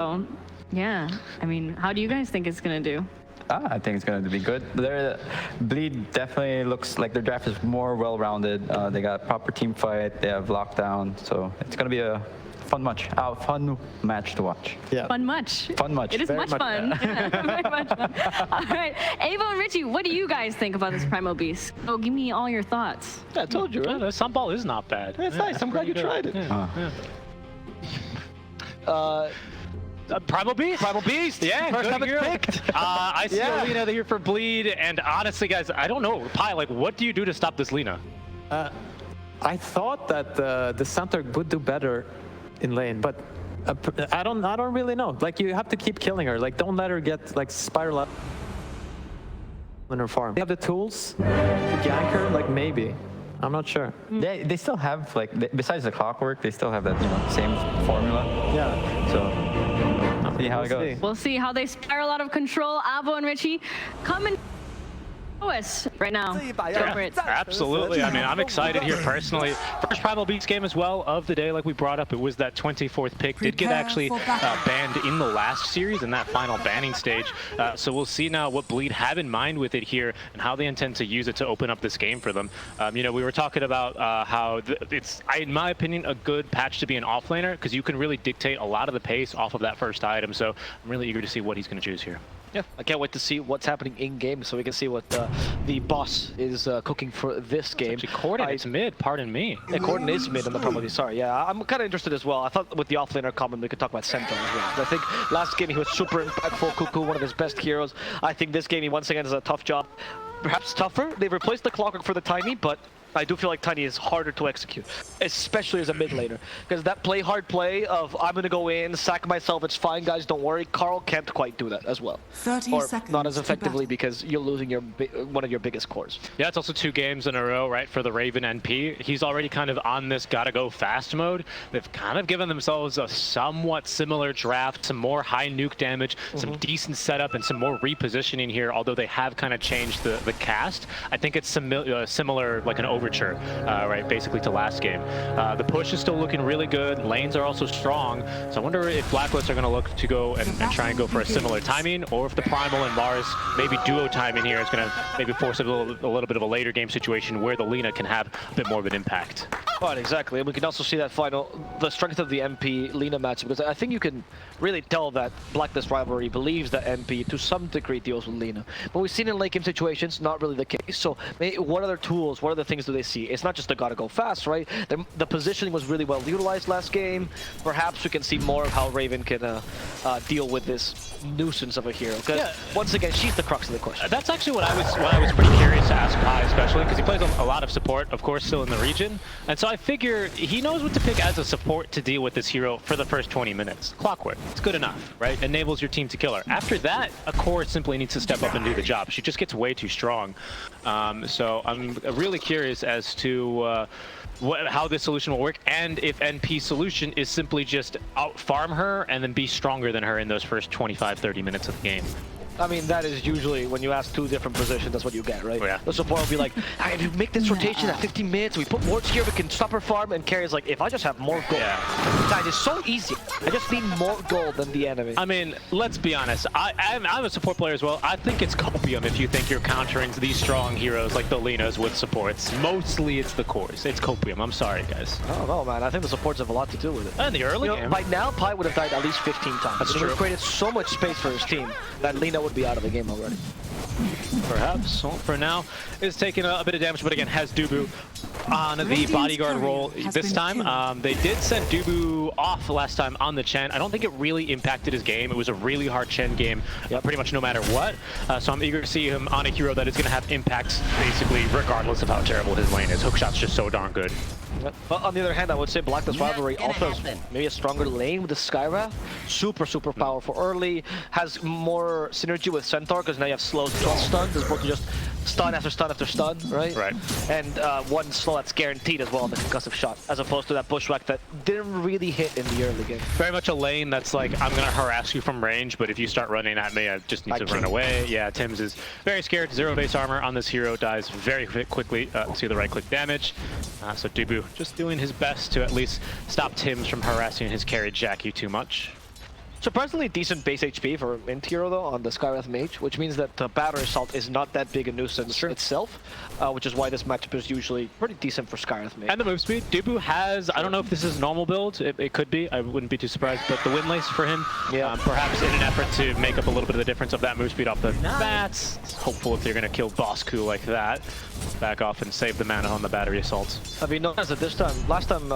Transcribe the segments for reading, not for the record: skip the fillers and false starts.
So, yeah, I mean, how do you guys think it's gonna do? I think it's going to be good. Their Bleed definitely looks like their draft is more well-rounded. They got proper team fight. They have lockdown, so it's going to be a fun match to watch. Yeah. Fun much. Fun much. It is much fun. Very much fun. All right, Ava and Richie, what do you guys think about this Primal Beast? Oh, give me all your thoughts. Yeah, I told you, right? The Sunball is not bad. It's nice. I'm glad you tried it. Primal Beast? Primal Beast. Yeah, first time good it's girl. picked. I see Lina here for Bleed, and honestly, guys, I don't know. Pi, like, what do you do to stop this Lina? I thought that the center would do better in lane, but I don't really know. Like, you have to keep killing her. Like, don't let her get like spiral up in her farm. You have the tools to gank her. Like, maybe. I'm not sure. They still have, like, besides the clockwork, they still have that same formula. Yeah. So, see how it goes. We'll see how they spiral out of control. Avo and Richie coming us right now. Go for it. Absolutely. I mean, I'm excited here personally. First Primal Beast game as well of the day, like we brought up. It was that 24th pick. Did get actually banned in the last series in that final banning stage. So we'll see now what Bleed have in mind with it here and how they intend to use it to open up this game for them. You know, we were talking about how it's, in my opinion, a good patch to be an offlaner because you can really dictate a lot of the pace off of that first item. So I'm really eager to see what he's going to choose here. Yeah, I can't wait to see what's happening in-game so we can see what the boss is cooking for this game. Actually, Corden is mid, pardon me. Yeah, Corden is mid on the probably, sorry. Yeah, I'm kind of interested as well. I thought with the offlaner comment we could talk about Centaur as well. I think last game he was super impactful, Cuckoo, one of his best heroes. I think this game he once again does a tough job. Perhaps tougher. They replaced the Clockwork for the Tiny, but I do feel like Tiny is harder to execute, especially as a mid laner. Because that hard play of I'm going to go in, sack myself, it's fine guys, don't worry. Carl can't quite do that as well. 30 or seconds not as effectively because you're losing your one of your biggest cores. Yeah, it's also 2 games in a row, right, for the Raven NP. He's already kind of on this gotta go fast mode. They've kind of given themselves a somewhat similar draft, some more high nuke damage, some decent setup, and some more repositioning here, although they have kind of changed the cast. I think it's similar, like an overture, right, basically to last game. The push is still looking really good. Lanes are also strong. So I wonder if Blacklist are going to look to go and try and go for a similar timing, or if the Primal and Mars maybe duo timing here is going to maybe force a little bit of a later game situation where the Lina can have a bit more of an impact. Right, exactly. And we can also see that the strength of the MP Lina match, because I think you can really tell that Blacklist Rivalry believes that MP to some degree deals with Lina. But we've seen in late game situations, not really the case. So what other tools, what other things do they see? It's not just the gotta go fast, right? The positioning was really well utilized last game. Perhaps we can see more of how Raven can deal with this nuisance of a hero. Because once again, she's the crux of the question. That's actually what I was pretty curious to ask Pi, especially because he plays a lot of support, of course, still in the region. And so I figure he knows what to pick as a support to deal with this hero for the first 20 minutes. Clockwork, it's good enough, right? Enables your team to kill her. After that, a core simply needs to step up and do the job. She just gets way too strong. So I'm really curious as to how this solution will work, and if NP's solution is simply just out-farm her and then be stronger than her in those first 25-30 minutes of the game. I mean, that is usually, when you ask 2 different positions, that's what you get, right? Oh, yeah. The support will be like, if you make this rotation at 15 minutes, we put wards here, we can stop her farm, and Carrie's like, if I just have more gold. Guys, it's so easy. I just need more gold than the enemy. I mean, let's be honest. I'm a support player as well. I think it's copium if you think you're countering these strong heroes like the Linas with supports. Mostly it's the cores. It's copium. I'm sorry, guys. I don't know, man. I think the supports have a lot to do with it. In the early game. By now, Pi would have died at least 15 times. That's true. He would have created so much space for his team that Lina would be out of the game already. Perhaps. Well, for now, is taking a bit of damage, but again, has Dubu on the bodyguard role this time. They did send Dubu off last time on the Chen. I don't think it really impacted his game. It was a really hard Chen game, pretty much no matter what. So I'm eager to see him on a hero that is going to have impacts, basically, regardless of how terrible his lane is. Hookshot's just so darn good. But on the other hand, I would say Blacklist Rivalry also has maybe a stronger lane with the Skywrath. Super powerful early. Has more synergy with Centaur because now you have slow stuns as opposed to just stun after stun after stun, right? Right. And one slow that's guaranteed as well on the concussive shot, as opposed to that bushwhack that didn't really hit in the early game. Very much a lane that's like, I'm going to harass you from range, but if you start running at me, I just need to run away. Yeah, Tim's is very scared. 0 base armor on this hero, dies very quickly to the right-click damage. So Dubu just doing his best to at least stop Tim's from harassing his carry Jackie too much. Surprisingly decent base HP for Mint Hero though on the Skywrath Mage, which means that the Battery Assault is not that big a nuisance itself, which is why this matchup is usually pretty decent for Skywrath Mage. And the move speed. Dubu has, I don't know if this is normal build, it could be, I wouldn't be too surprised, but the Windlace for him, perhaps in an effort to make up a little bit of the difference of that move speed off the bats. It's hopeful if you're going to kill Bosku like that, back off and save the mana on the Battery Assaults. Have you noticed that this time, last time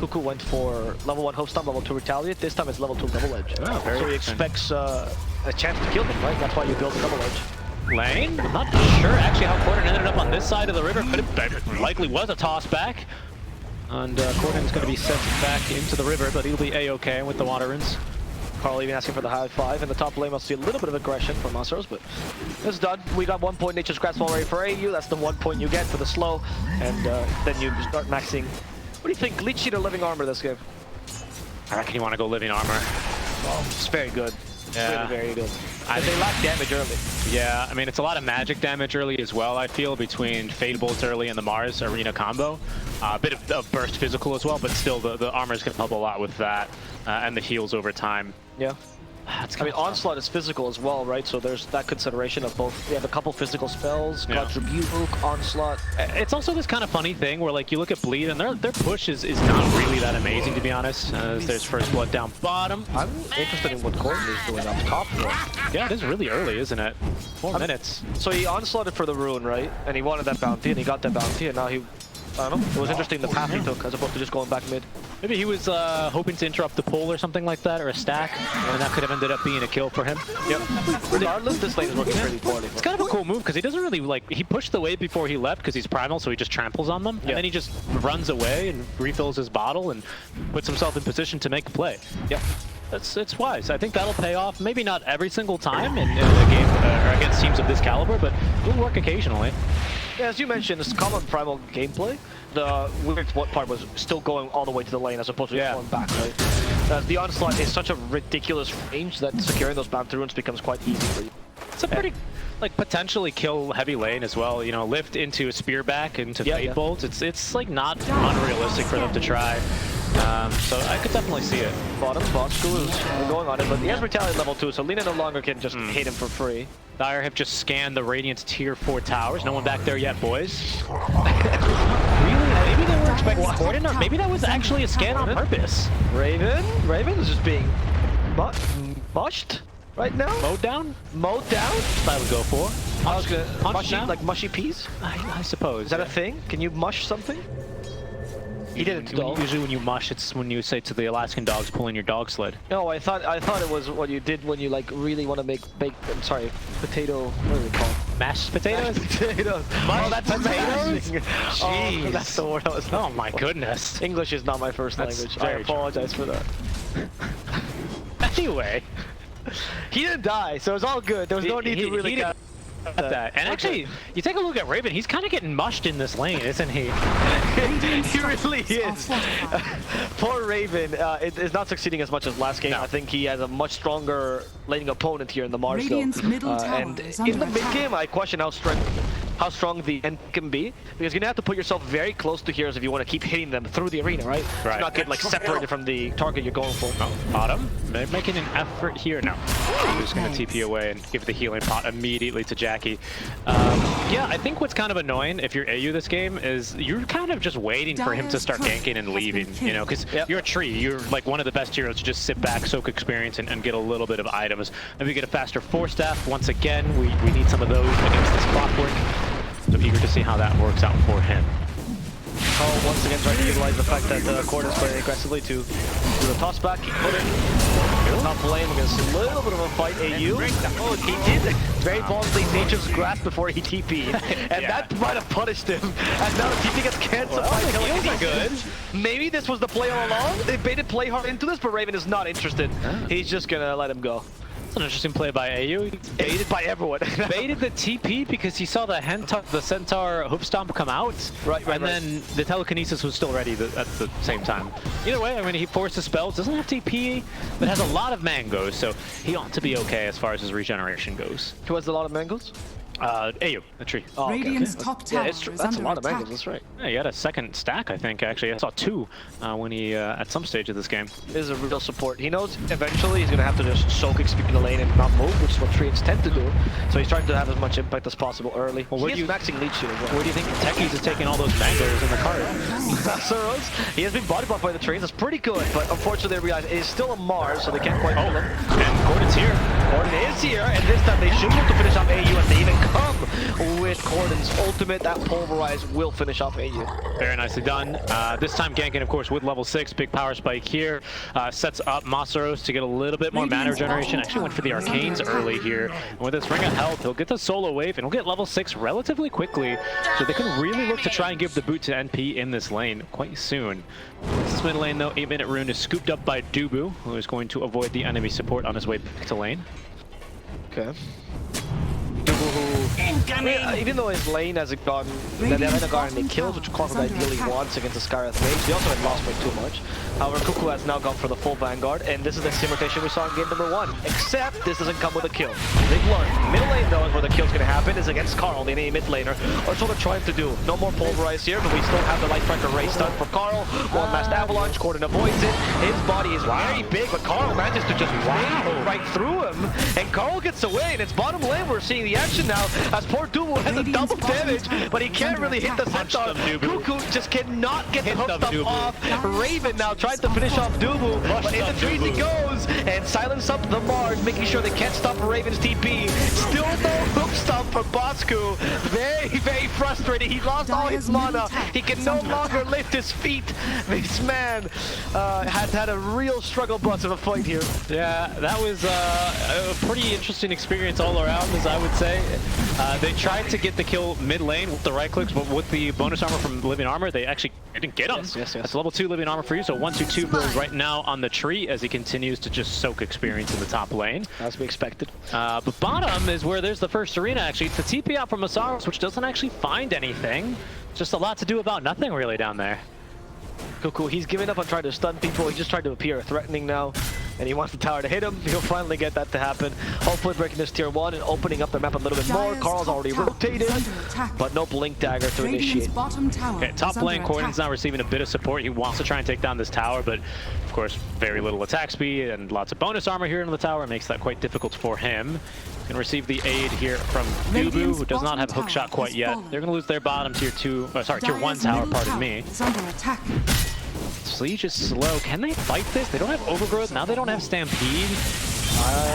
Cuckoo went for level 1 Hope Stomp, level 2 Retaliate, this time it's level 2 Double Edge. Oh, very so he expects a chance to kill him, right? That's why you build a Double Edge. Lane? I'm not sure actually how Corden ended up on this side of the river, but it likely was a toss back. And Corden's going to be sent back into the river, but he'll be A-okay with the water runes. Carl even asking for the high five. In the top lane, I'll see a little bit of aggression from Monsters, but it's done. We got 1 point Nature's Grasp already for AU. That's the 1 point you get for the slow. And then you start maxing. What do you think? Leech Seed or Living Armor this game? I reckon you want to go Living Armor. Well, it's very good. Yeah. Really very good. They lack damage early. Yeah, I mean, it's a lot of magic damage early as well, I feel, between Fade Bolts early and the Mars Arena combo. A bit of burst physical as well, but still the armor's going to help a lot with that, and the heals over time. Yeah. I mean, Onslaught is physical as well, right? So there's that consideration of both. We have a couple physical spells, God's Rebuke, Onslaught. It's also this kind of funny thing where, like, you look at Bleed and their push is not really that amazing, to be honest. There's First Blood down bottom. I'm interested in what Corden is doing up top here. Yeah, it is really early, isn't it? 4 minutes. So he onslaughted for the rune, right? And he wanted that bounty, and he got that bounty, and now he... I don't know. It was interesting the path he took, as opposed to just going back mid. Maybe he was hoping to interrupt the pull or something like that, or a stack, and that could have ended up being a kill for him. Yep. Regardless, this lane is working pretty poorly. It's kind of a cool move, because he doesn't really, like, he pushed the wave before he left, because he's primal, so he just tramples on them, and then he just runs away and refills his bottle and puts himself in position to make a play. Yep. It's wise. I think that'll pay off. Maybe not every single time in a game or against teams of this caliber, but it'll work occasionally. Yeah, as you mentioned, it's common primal gameplay. The weird part was still going all the way to the lane as opposed to going back, right? The onslaught is such a ridiculous range that securing those bounty runes becomes quite easy for you. It's a pretty, like, potentially kill heavy lane as well. You know, lift into a spear back into Fade Bolt. It's like not unrealistic for them to try. So I could definitely see it. Bottom Bosku is going on it, but he has Retaliate level 2, so Lina no longer can just hit him for free. Dire have just scanned the Radiant's tier 4 towers. No one back there yet, boys. Really? Maybe they were expecting Corden, or maybe that was actually a scan on purpose. Raven is just being mushed right now. Mowed down? Mowed down? I would go for. I was gonna like mushy peas. I suppose. Is that a thing? Can you mush something? He didn't. Usually when you mush, it's when you say to the Alaskan dogs, pulling your dog sled. No, I thought it was what you did when you like really want to make potato. What are they called? Mashed potatoes. Mashed potatoes. Oh, that's potatoes. Jeez, oh, that's the word I was. Oh my goodness. English is not my first language. I apologize for that. Anyway, he didn't die, so it's all good. There was no need to really. That. And actually, you take a look at Raven, he's kind of getting mushed in this lane, isn't he? He really is. Poor Raven is not succeeding as much as last game. I think he has a much stronger laning opponent here in the Mars though. And in the mid game, I question how strong the end can be, because you're gonna have to put yourself very close to heroes if you want to keep hitting them through the arena, right? Right. To not get like separated from the target you're going for. Oh, bottom. They're making an effort here. No. I'm just gonna TP away and give the healing pot immediately to Jackie. Yeah, I think what's kind of annoying if you're AU this game is you're kind of just waiting for him to start ganking and leaving, you know, because you're a tree. You're like one of the best heroes to just sit back, soak experience, and get a little bit of items. Maybe get a faster Force Staff. Once again, we need some of those against this clockwork. So eager to see how that works out for him. Oh, once again trying to utilize the fact that Corden is playing aggressively to do the toss back. He put it in the top lane. We're going to see a little bit of a fight. AU. Oh, he did very boldly Nature's Grasp before he TP'd. And that might have punished him. And now the TP gets cancelled by telekinesis. Maybe this was the play all along. They baited play hard into this, but Raven is not interested. He's just going to let him go. It's an interesting play by AU. He's baited by everyone. Baited the TP because he saw the Centaur Hoop Stomp come out. And then the telekinesis was still ready at the same time. Either way, I mean, he forced the spells, doesn't have TP, but has a lot of mangoes, so he ought to be okay as far as his regeneration goes. Who has a lot of mangoes? AU, the tree. Oh, okay, Radiant's okay. top Yeah, tower it's true. is That's a under lot of attack. angles, that's right. Yeah, he had a second stack, I think, actually. I saw 2 when he, at some stage of this game. This is a real support. He knows eventually he's going to have to just soak XP in the lane and not move, which is what Treants tend to do. So he's trying to have as much impact as possible early. Well, where he do is you- maxing leech here as well. Where do you think Techies is taking all those mangoes in the cart? Soros, he has been body blocked by the Treants. That's pretty good, but unfortunately they realize it is still a Mars, so they can't quite kill him. And Gordon's here. Gordon is here, and this time they should look to finish off AU, and they even come with Gordon's ultimate. That Pulverize will finish off AU. Very nicely done. This time ganking, of course, with level 6. Big power spike here. Sets up Masaros to get a little bit more mana regeneration. Actually went for the Arcanes early here. And with this Ring of Health, he'll get the solo wave, and he'll get level 6 relatively quickly. So they can really look to try and give the boot to NP in this lane quite soon. This mid lane, though, 8-minute rune is scooped up by Dubu, who is going to avoid the enemy support on his way back to lane. Okay. Dubu, who, even though his lane hasn't gotten, they haven't gotten any kills, which Corvin ideally wants against the Skyreth Mage, they also have lost by too much. However, Cuckoo has now gone for the full Vanguard, and this is the same rotation we saw in game number 1, except this doesn't come with a kill. They've learned. Middle lane, though, is where the kill's going to happen, is against Carl, the enemy mid laner. That's what they're trying to do. No more Pulverize here, but we still have the Light Striker Ray stun for Carl. One last Avalanche, Gordon avoids it. His body is very big, but Carl manages to just wave right through him, and Carl gets away, and it's bottom lane we're seeing the action now, as poor Dubu has a double damage, but he can't really hit the centaur. Cuckoo just cannot get the hook stuff off. Raven now tries to finish off Dubu, but in the trees he goes, and silence up the Mars, making sure they can't stop Raven's TP. Still no hook stop for Bosku. Very, very frustrated. He lost all his mana. He can no longer lift his feet. This man has had a real struggle bus of a fight here. Yeah, that was a pretty interesting experience all around, as I would say. They tried to get the kill mid lane with the right clicks, but with the bonus armor from Living Armor, they actually didn't get him. Yes. That's level 2 Living Armor for you, so 1-2-2 build right now on the tree as he continues to just soak experience in the top lane. As we expected. But bottom is where there's the first arena, actually. It's the TP out from Masaros, which doesn't actually find anything. Just a lot to do about nothing, really, down there. Cuckoo, he's giving up on trying to stun people. He's just trying to appear threatening now, and he wants the tower to hit him. He'll finally get that to happen. Hopefully breaking this tier 1 and opening up the map a little bit more. Carl's already rotated, but no Blink Dagger to initiate. Okay, top lane, Cordon's now receiving a bit of support. He wants to try and take down this tower, but of course, very little attack speed and lots of bonus armor here in the tower. It makes that quite difficult for him. Going to receive the aid here from Dubu, who does not have hookshot quite yet. They're going to lose their bottom tier 1 tower, pardon me. Siege is slow. Can they fight this? They don't have Overgrowth. Now they don't have Stampede.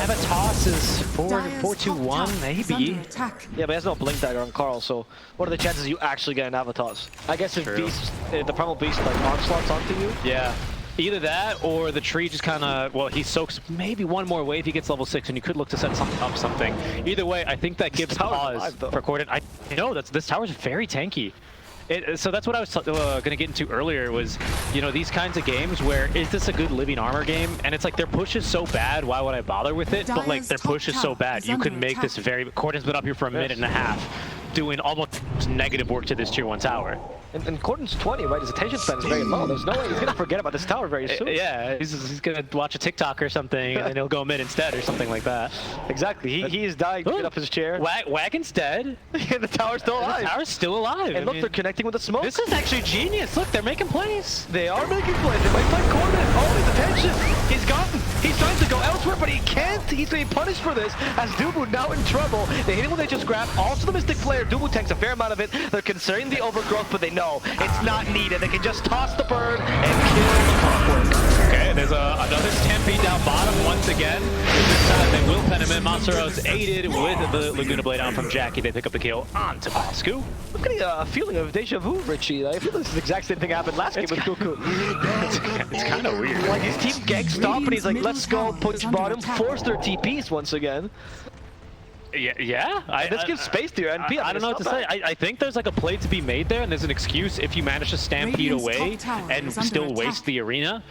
Avatos is 4-2-1, maybe. Yeah, but he has no Blink Dagger on Carl, so what are the chances you actually get an Avatos? I guess if Beast, the Primal Beast like onslaughts onto you? Yeah. Either that or the tree just kind of, well, he soaks maybe one more wave, he gets level 6, and you could look to set up something. Either way, I think that gives pause for Corden. I know, this tower's very tanky. So that's what I was going to get into earlier was, you know, these kinds of games where, is this a good Living Armor game? And it's like, their push is so bad, why would I bother with it? But like, their push is so bad, you can make this very... Corden's been up here for a minute and a half, doing almost negative work to this tier 1 tower. And Corden's 20, right? His attention span is very low. There's no way he's going to forget about this tower very soon. Yeah, he's going to watch a TikTok or something, and then he'll go mid instead or something like that. Exactly. He is dying to get up his chair. Wagon's dead. And the tower's still alive. The tower's still alive. And look, they're connecting with the smoke. This is actually genius. Look, they're making plays. They are making plays. They might find Corden. Oh, his attention. He's gotten. He's trying to go elsewhere, but he can't. He's being punished for this as Dubu now in trouble. They hit him with a just grab. Also the Mystic Player. Dubu tanks a fair amount of it. They're considering the overgrowth, but they know it's not needed. They can just toss the bird and kill the clockwork. Okay, there's another Stampede down bottom once again. This time they will pen him in. Masaros aided with the Laguna Blade on from Jackie. They pick up the kill onto Bosku. I'm getting a feeling of deja vu, Richie. I feel this is the exact same thing happened last game with Cuckoo. It's kind of weird. Like his team gank stop and he's like, let's go, push bottom, force their TPs once again. Yeah. This gives space to your NP. I don't know what to say. I think there's like a play to be made there, and there's an excuse if you manage to Stampede away and still waste the arena.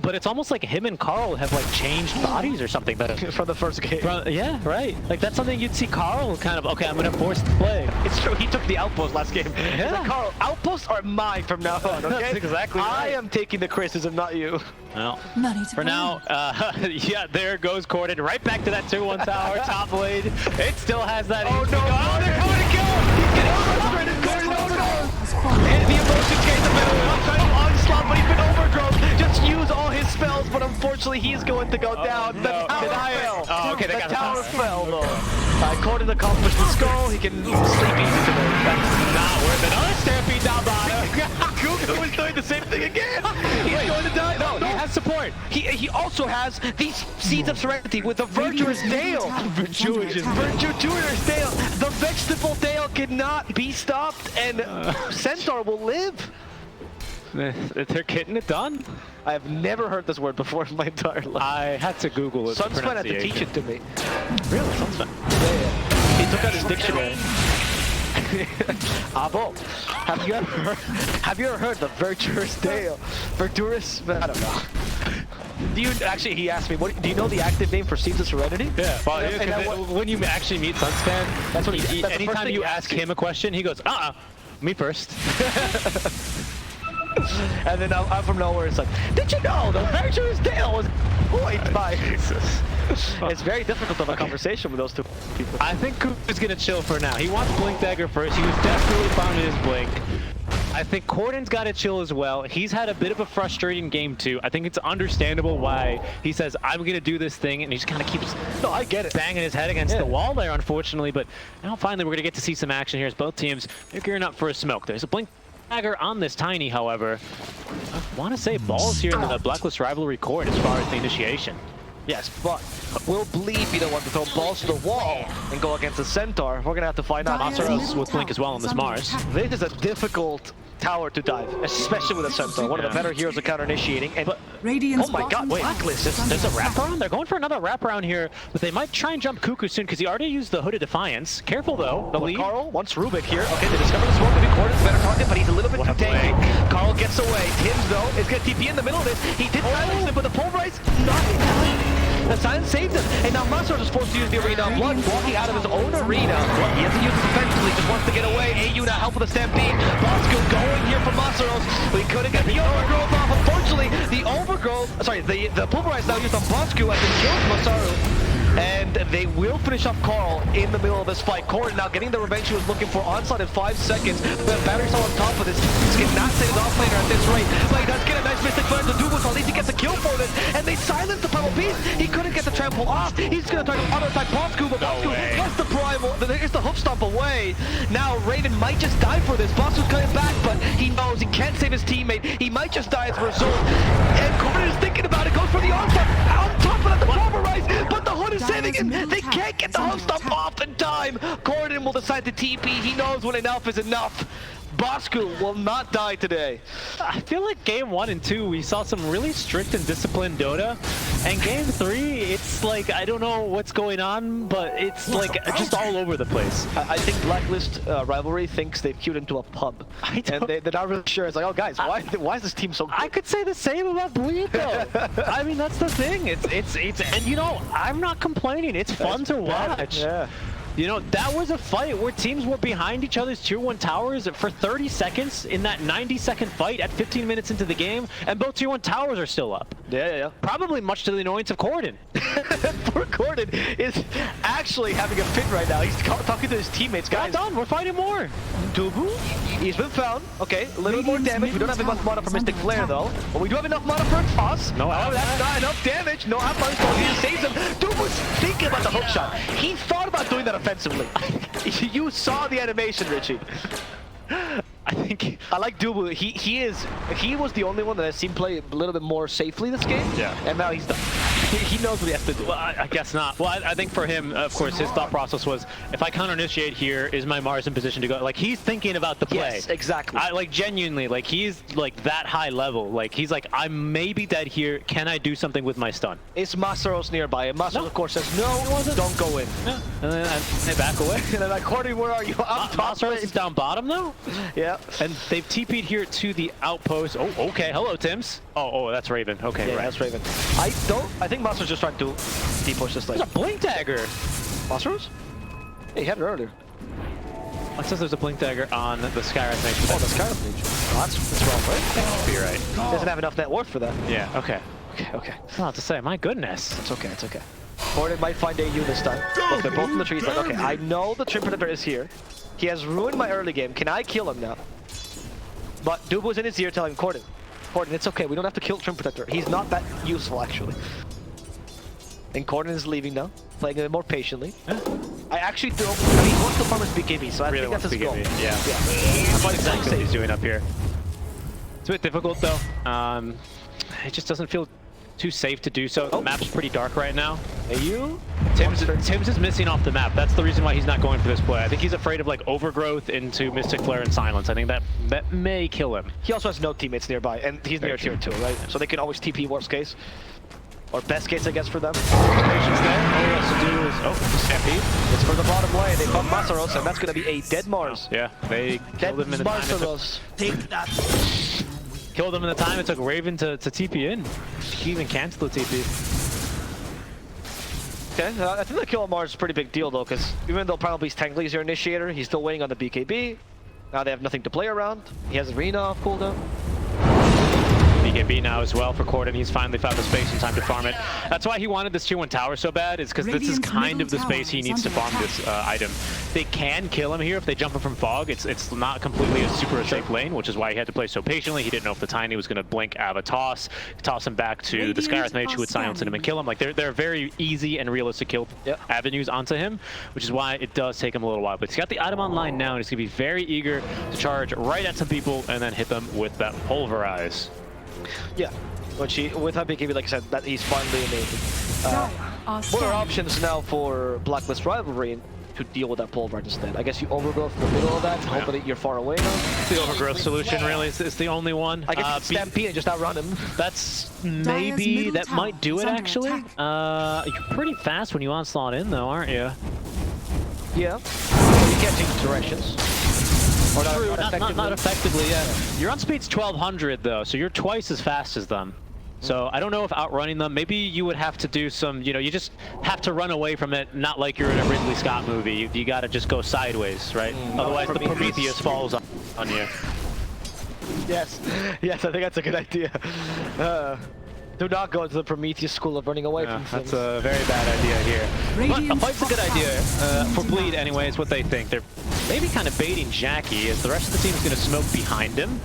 but it's almost like him and Carl have like changed bodies or something. From the first game. Yeah, right. Like that's something you'd see Carl kind of, okay, I'm gonna force the play. It's true, he took the outpost last game. He's Yeah. like, Carl, outposts are mine from now on, okay? That's exactly I right. am taking the criticism, not you. Well, Money to for now, yeah, there goes Corden right back to that 2-1 tower, top lane. It still has that. Oh no, oh, they're coming to kill! He's getting frustrated, Corden, oh no! And the emotions get in the middle, not trying to onslaught, but he's been overgrown. Just use all his spells, but unfortunately he's going to go down. The tower fell. Oh, okay, they the got the tower pass. fell, though. Corden accomplished his goal, he can sleep easy today. That's not worth it. Another stampede down bottom. Kuku is doing the same thing again! He's going to die! No, he has support. He also has these Seeds of Serenity with the Virtuous Dale. Virtuous Dale. The Vegetable Dale cannot be stopped, and Centaur will live. They're getting it done. I have never heard this word before in my entire life. I had to Google it. Sunspan had to teach it to me. Really? Sunspan? Yeah. He took out his dictionary. Abo, have you ever heard the Virtuous Dale? Virtuous? I don't know. Do you actually? He asked me. What do you know the active name for Seeds of Serenity? Yeah. Well, And that when you actually meet Sunspan, that's what he. that's the first Anytime thing you he ask asks you. him a question, he goes, me first. And then out from nowhere, it's like, did you know the Virtuous Dale was voiced by Jesus? It's very difficult to have a conversation with those two people. I think Kuku's gonna chill for now. He wants Blink Dagger first. He was desperately found in his Blink. I think Corden's got to chill as well. He's had a bit of a frustrating game too. I think it's understandable why he says, I'm going to do this thing, and he just kind of keeps I get it. banging his head against the wall there, unfortunately. But now finally we're going to get to see some action here as both teams are gearing up for a smoke. There's a Blink Dagger on this Tiny, however. I want to say balls here in the Blacklist rivalry court as far as the initiation. Yes, but will Bleed be the one to throw balls to the wall and go against the Centaur? We're going to have to find out. Masaros with Blink as well on this Mars. This is a difficult tower to dive, especially with a Centaur. One of the better heroes of counter-initiating. And Radiant's oh my god, wait, Blacklist. There's a wraparound? They're going for another wraparound here, but they might try and jump Cuckoo soon because he already used the Hood of Defiance. Careful though, the lead. Carl wants Rubik here. Okay, they discover the smoke. Maybe Corden's better target, but he's a little bit too tanky. Carl gets away. Tims, though, is going to TP in the middle of this. He did silence him, but the pulverize, nothing. The silence saved him, and now Masaros is forced to use the Arena of Blood, walking out of his own arena. He hasn't used it defensively, just wants to get away. Ayuna help with the Stampede. Bosco going here for Masaros. We couldn't get the Overgrowth off. Unfortunately, the Overgrowth, sorry, the Pulverize now used on Bosco as it kills Masaru. And they will finish off Carl in the middle of this fight. Corden now getting the revenge he was looking for. Onslaught in 5 seconds. The battery's all on top of this. He cannot save his offlaner at this rate. But he does get a nice Mystic Flare to do, so at least he gets a kill for this. And they silence the Primal Beast. He couldn't get the trample off. He's going to try to auto-attack Bosco, but Bosco gets the Primal. There's the hoof stomp away. Now Raven might just die for this. Bosco's coming back, but he knows he can't save his teammate. He might just die as a result. And Corden is thinking about it. Goes for the onslaught. On top of that, the Pulverize. But the Hood is saving him. They can't get the hoof stomp off in time. Corden will decide to TP. He knows when enough is enough. Bosco will not die today. I feel like game 1 and 2, we saw some really strict and disciplined Dota. And game 3, it's like, I don't know what's going on, but it's like just all over the place. I think Blacklist rivalry thinks they've queued into a pub. And they're not really sure. It's like, oh guys, why is this team so good? I could say the same about Bleed though. I mean, that's the thing. It's and you know, I'm not complaining. It's fun to watch. Yeah. You know, that was a fight where teams were behind each other's tier 1 towers for 30 seconds in that 90-second fight at 15 minutes into the game, and both tier 1 towers are still up. Yeah. Probably much to the annoyance of Corden. Poor Corden is actually having a fit right now. He's talking to his teammates. Guys, Not done. We're fighting more. Dubu, he's been found. Okay, a little more damage. We don't have enough mana for Mystic Flare though, but we do have enough mana for a toss. No, that's not enough damage. No outbound, so he saves him. Dubu's thinking about the hook shot. He thought about doing that offensively. You saw the animation, Richie. I think I like Dubu. He was the only one that I've seen play a little bit more safely this game. Yeah. And now he's done. He knows what he has to do. Well, I guess not. Well, I think for him, of course, his thought process was, if I counter-initiate here, is my Mars in position to go? Like, he's thinking about the play. Yes, exactly. Like, genuinely, like, he's, like, that high level. Like, he's like, I may be dead here. Can I do something with my stun? Is Masaros nearby? And Masaros, of course, says, no, don't go in. Yeah. And then they back away. And then like, Corden, where are you? I'm top Masaros is down bottom, though? Yeah. And they've TP'd here to the outpost. Oh, okay. Hello, Tims. Oh, that's Raven. Okay, Yeah, right. that's Raven. I think Monster's just trying to deep-push this lane. There's a blink dagger. Monsters? Hey, he had it earlier. It says there's a blink dagger on the Skywrath Mage. Oh, the Scarlet Mage. Oh, that's wrong, right? You're right. He doesn't have enough net worth for that. Yeah. Okay. Okay. Not to say. My goodness. It's okay, it's okay. Gordon might find AU this time. Look, they're both in the trees. Like, okay, I know the Trim Protector is here. He has ruined my early game. Can I kill him now? But Doob was in his ear telling Gordon, it's okay. We don't have to kill Trim Protector. He's not that useful, actually. And Gordon is leaving now, playing it more patiently. Yeah. I actually don't. I mean, he wants to farm his BKB, so I Really think that's wants his to goal. get me. Yeah. That's That's exactly what he's doing up here. It's a bit difficult though. It just doesn't feel too safe to do so. The map's pretty dark right now. AU? Tim's is missing off the map. That's the reason why he's not going for this play. I think he's afraid of like overgrowth into Mystic Flare and Silence. I think that may kill him. He also has no teammates nearby, and he's near tier 2, right? So they can always TP worst case. Or best case, I guess, for them. Patience there. All he has to do is Stampede. It's for the bottom lane. They found Masaros, and that's going to be a dead Mars. Yeah, they Dead killed him in the time. Masaros. Take that. Killed him in the time it took Raven to TP in. He even canceled the TP. Okay, I think the kill on Mars is a pretty big deal, though, because even though Primal Beast technically is your initiator, he's still waiting on the BKB. Now they have nothing to play around. He has Arena off cooldown. BKB now as well for Corden. He's finally found the space and time to farm it. That's why he wanted this tier 1 tower so bad, is because this is kind of the space he needs to farm this item. They can kill him here if they jump him from Fog. It's not completely a super safe lane, which is why he had to play so patiently. He didn't know if the Tiny was going to blink out of a toss him back to the Skywrath Mage who would silence him and kill him. Like they're very easy and realistic kill avenues onto him, which is why it does take him a little while. But he's got the item online now, and he's going to be very eager to charge right at some people and then hit them with that Pulverize. Yeah, with that BKB, like I said, that he's finally enabled. What are options now for Blacklist Rivalry to deal with that Pulverize instead? I guess you overgrowth in the middle of that, hope that you're far away now. The overgrowth solution really is the only one. I guess Stampede and just outrun him. That's maybe, that might do it actually. You're pretty fast when you onslaught in though, aren't you? Yeah, you can't change directions. Or True, not effectively, yeah. Your on speed's 1200 though, so you're twice as fast as them. So I don't know if outrunning them, maybe you would have to do some, you just have to run away from it, not like you're in a Ridley Scott movie. You gotta just go sideways, right? Otherwise the Prometheus falls on you. Yes, I think that's a good idea. Do not go to the Prometheus school of running away from things. That's a very bad idea here. But a fight's a good idea. For Bleed anyway, is what they think. They're maybe kind of baiting Jackie, as the rest of the team is going to smoke behind him.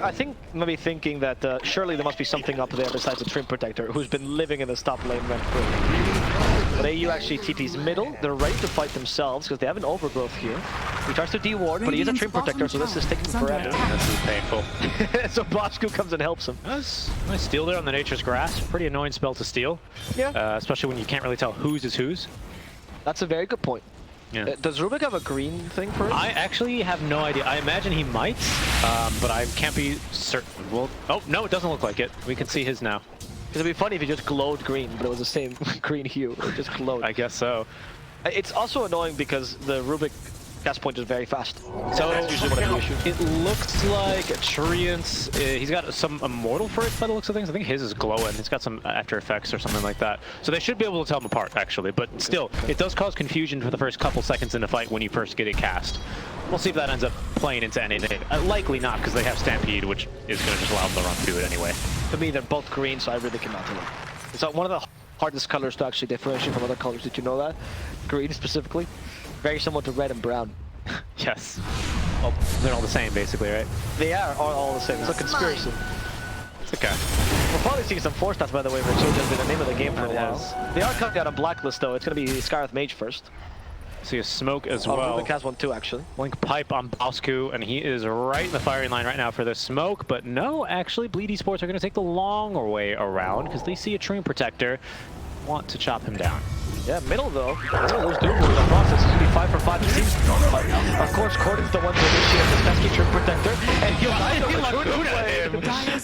I think maybe thinking that surely there must be something up there besides the Trim Protector, who's been living in this top lane rent-free. But AU actually TP's middle. They're ready to fight themselves because they have an overgrowth here. He tries to de-ward, but he is a Trim Protector, so this is taking forever. Yeah, this is painful. So Bosku comes and helps him. Nice steal there on the Nature's Grasp. Pretty annoying spell to steal. Yeah. Especially when you can't really tell whose is whose. That's a very good point. Yeah. Does Rubik have a green thing for it? I actually have no idea. I imagine he might, but I can't be certain. Well, oh, no, it doesn't look like it. We can see his now. It'd be funny if he just glowed green, but it was the same green hue. It just glowed. I guess so. It's also annoying because the Rubik cast point is very fast. So that's usually one of the issues. It looks like Treant's, he's got some Immortal for it by the looks of things. I think his is glowing. He's got some After Effects or something like that. So they should be able to tell them apart, actually. But still, it does cause confusion for the first couple seconds in the fight when you first get it cast. We'll see if that ends up playing into anything. Likely not, because they have Stampede, which is going to just allow them to run through it anyway. To me, they're both green, so I really cannot tell. It's one of the hardest colors to actually differentiate from other colors. Did you know that? Green specifically. Very similar to red and brown. Yes. Well, they're all the same, basically, right? They are all the same. It's a conspiracy. It's okay. We're probably seeing some Force Stats, by the way, for changes in the name of the game for a while. Yes. They are coming out on Blacklist, though. It's going to be Skywrath Mage first. See a smoke as Oh, well. Rubik has one too, actually. Blink Pipe on Bosku, and he is right in the firing line right now for the smoke. But no, actually, Bleed Esports are going to take the long way around because they see a Treant Protector, want to chop him down. Yeah, middle though. There's Doom in the process. It's going to be 5 for 5. It seems. But of course, Corden's the one to initiate this pesky Trim Protector. And he'll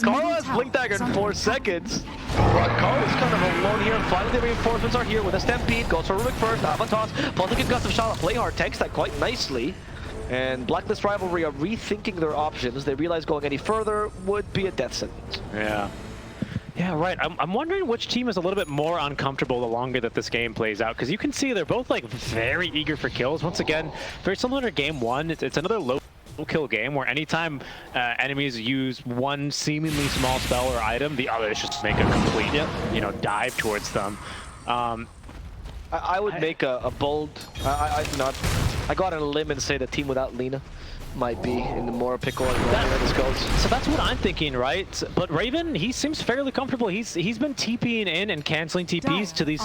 Carl has Blink Dagger in 4 seconds. But Carl is kind of alone here. Finally, the reinforcements are here with a Stampede. Goes for Rubik first. Avatos. Pulls a good gust of shot. Play hard. Takes that quite nicely. And Blacklist Rivalry are rethinking their options. They realize going any further would be a death sentence. Yeah. Yeah, right. I'm wondering which team is a little bit more uncomfortable the longer that this game plays out, because you can see they're both like very eager for kills. Once again, very similar to game one. It's another low kill game where anytime enemies use one seemingly small spell or item, the others just make a complete, dive towards them. I would make a bold. I go out on a limb and say the team without Lina might be in the more pickle where this goes. So that's what I'm thinking, right? But Raven, he seems fairly comfortable. He's been TPing in and canceling TPs to these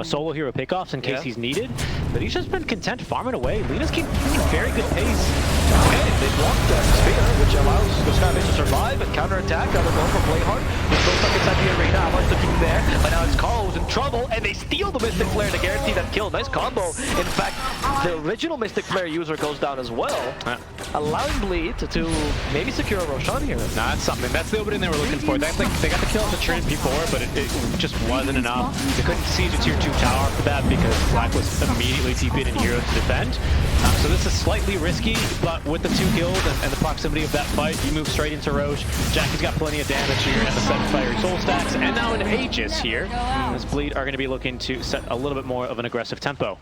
solo hero pickoffs in case he's needed. But he's just been content farming away. Lina's keeping very good pace. Okay, they blocked the spear, which allows the Skybase to survive and counterattack. They're going for Playhard. He's still stuck inside the arena. Amar's looking there, but now it's Carl who's in trouble, and they steal the Mystic Flare to guarantee that kill. Nice combo. In fact, the original Mystic Flare user goes down as well, allowing Bleed to maybe secure a Roshan here. Nah, that's something. That's the opening they were looking for. They got the kill on the Trinity before, but it just wasn't enough. They couldn't siege a tier 2 tower after that because Blacklist immediately TP'd in heroes to defend. So this is slightly risky, but with the 2 kills and the proximity of that fight, you move straight into Roche. Jackie's got plenty of damage here and the 7 fiery soul stacks, and now an Aegis here. As Bleed are going to be looking to set a little bit more of an aggressive tempo.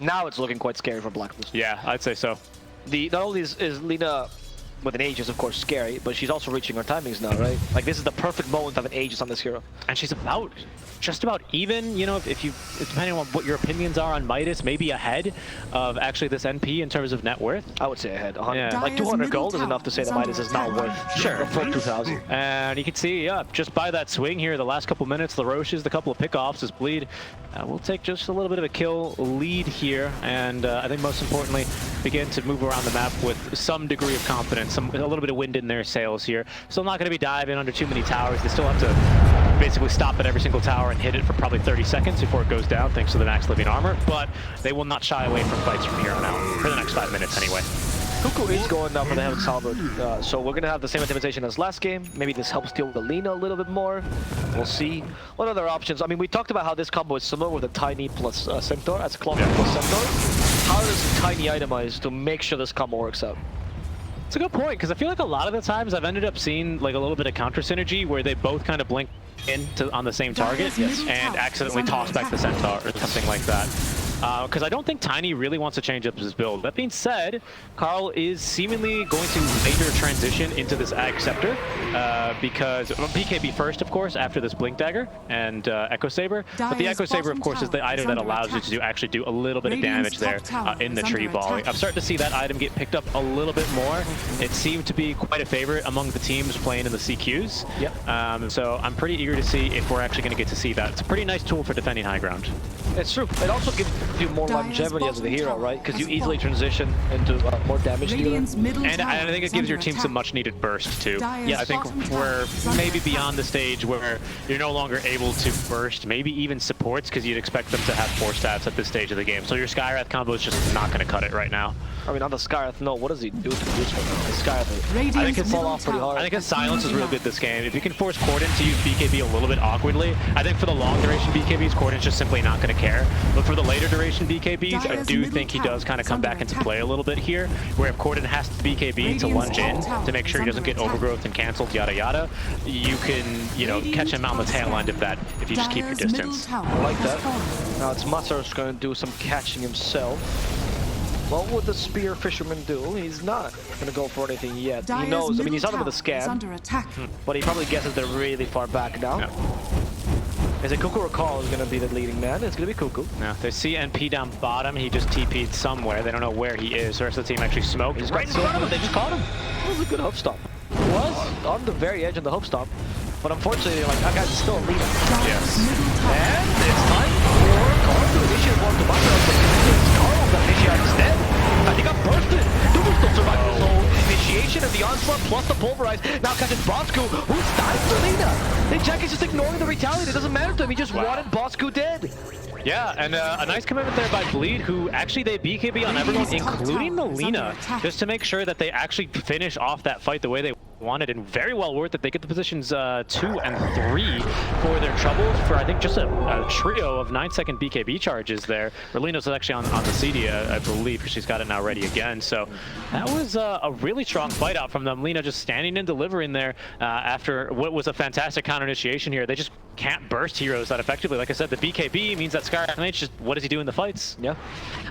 Now it's looking quite scary for Blacklist. Yeah, I'd say so. Not only is Lina with an Aegis, of course, scary, but she's also reaching her timings now, right? Like, this is the perfect moment to have an Aegis on this hero. And she's just about even, if you, depending on what your opinions are on Midas, maybe ahead of actually this NP in terms of net worth. I would say ahead. Yeah. Like 200 gold is enough to say that Midas is not worth a full 2,000. And you can see, just by that swing here, the last couple minutes, LaRoche's the couple of pickoffs as Bleed will take just a little bit of a kill lead here, and I think most importantly, begin to move around the map with some degree of confidence, a little bit of wind in their sails here. Still not going to be diving under too many towers. They still have to basically stop at every single tower and hit it for probably 30 seconds before it goes down, thanks to the max living armor, but they will not shy away from fights from here on out, for the next 5 minutes anyway. Cuckoo is going now for the Heaven's Halberd, so we're going to have the same intimidation as last game. Maybe this helps deal with the Lina a little bit more. We'll see. What other options? I mean, we talked about how this combo is similar with the Tiny plus Centaur, as Clock plus Centaur. How does Tiny itemize to make sure this combo works out? It's a good point, because I feel like a lot of the times I've ended up seeing like a little bit of counter synergy where they both kind of blink on the same target and accidentally toss back the Centaur or something like that. Because I don't think Tiny really wants to change up his build. That being said, Carl is seemingly going to later transition into this Ag Scepter because BKB first, of course, after this Blink Dagger and Echo Saber. But the Echo Saber, of course, is the item that allows you to actually do a little bit of damage there in the tree volley. I'm starting to see that item get picked up a little bit more. It seemed to be quite a favorite among the teams playing in the CQs. Yep. So I'm pretty eager to see if we're actually going to get to see that. It's a pretty nice tool for defending high ground. It's true. It also gives you more longevity as the hero, right? Because you easily transition into more damage dealer. And I think it gives your team some much needed burst too. Yeah, I think we're maybe beyond the stage where you're no longer able to burst, maybe even supports, because you'd expect them to have 4 stats at this stage of the game. So your Skywrath combo is just not going to cut it right now. I mean, on the Skywrath, no. What does he do to use for the Skywrath? I think it fall off pretty hard. I think his silence is real good this game. If you can force Corden to use BKB a little bit awkwardly, I think for the long duration BKBs, Corden's just simply not going to care. But for the later duration BKBs, I do think he does kind of come back into play a little bit here, where if Corden has to BKB to lunge in to make sure he doesn't get overgrowth and canceled, yada yada, you can, catch him on the tail end of that if you just keep your distance. I like that. Now it's Masar's going to do some catching himself. What would the Spear Fisherman do? He's not going to go for anything yet. He knows, I mean, he's on with a scan, but he probably guesses they're really far back now. Yeah. Is it Cuckoo or Carl who's going to be the leading man? It's going to be Cuckoo. Yeah, they see NP down bottom. He just TP'd somewhere. They don't know where he is. The rest of the team actually smoked. He's right in front of him. They just caught him. That was a good hope stop. It was on the very edge of the hope stop. But unfortunately, like, that guy's still a leader. Yes. And it's time for Carl to initiate one to It's Carl that initiated instead. And he got bursted. Double still survived his whole initiation and the onslaught plus the pulverize. Now catches Bosku, who's dying for Lina. And Jack is just ignoring the retaliate. It doesn't matter to him. He just wanted Bosku dead. Yeah, and a nice commitment there by Bleed, who actually they BKB on everyone, including the Lina, just to make sure that they actually finish off that fight the way they wanted, and very well worth it. They get the positions 2 and 3 for their troubles for, I think, just a trio of 9-second BKB charges there. Relino's actually on the CD, I believe, because she's got it now ready again. So that was a really strong fight out from them. Lina just standing and delivering there after what was a fantastic counter initiation here. They just can't burst heroes that effectively. Like I said, the BKB means that Skyrim just, what does he do in the fights? Yeah.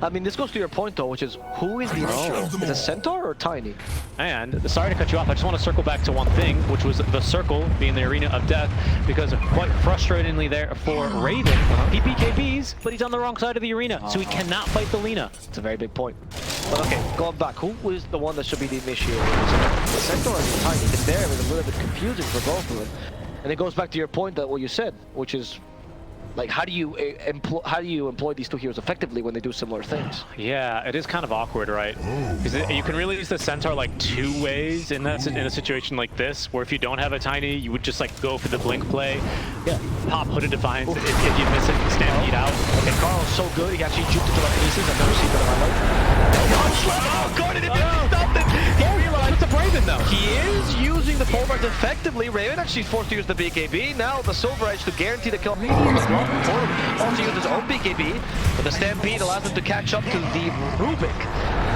I mean, this goes to your point, though, which is who is the initiator? Is it Centaur or Tiny? And sorry to cut you off, I just want to circle back to one thing, which was the circle being the arena of death, because quite frustratingly there for Raven, he BKBs, but he's on the wrong side of the arena, so he cannot fight the Lina. It's a very big point. But okay, going back, who is the one that should be the initiator? The Centaur or the Tiny? Even there, it was a little bit confusing for both of them. And it goes back to your point that what you said, which is, like, how do you employ these two heroes effectively when they do similar things? Yeah, it is kind of awkward, right? Because you can really use the Centaur like 2 ways in a situation like this, where if you don't have a Tiny, you would just like go for the blink play, pop Hooded Defiance. If you miss it, stampede out. Okay, Carl's so good, he actually juked into telekinesis. I've never seen that in my life. Oh, Gordon, it stopped it! He realized it's a Raven though. He is using the pole bars effectively. Raven actually forced to use the BKB. Now the Silver Edge to guarantee the kill. Also used his own BKB, but the Stampede allows him to catch up to the Rubik.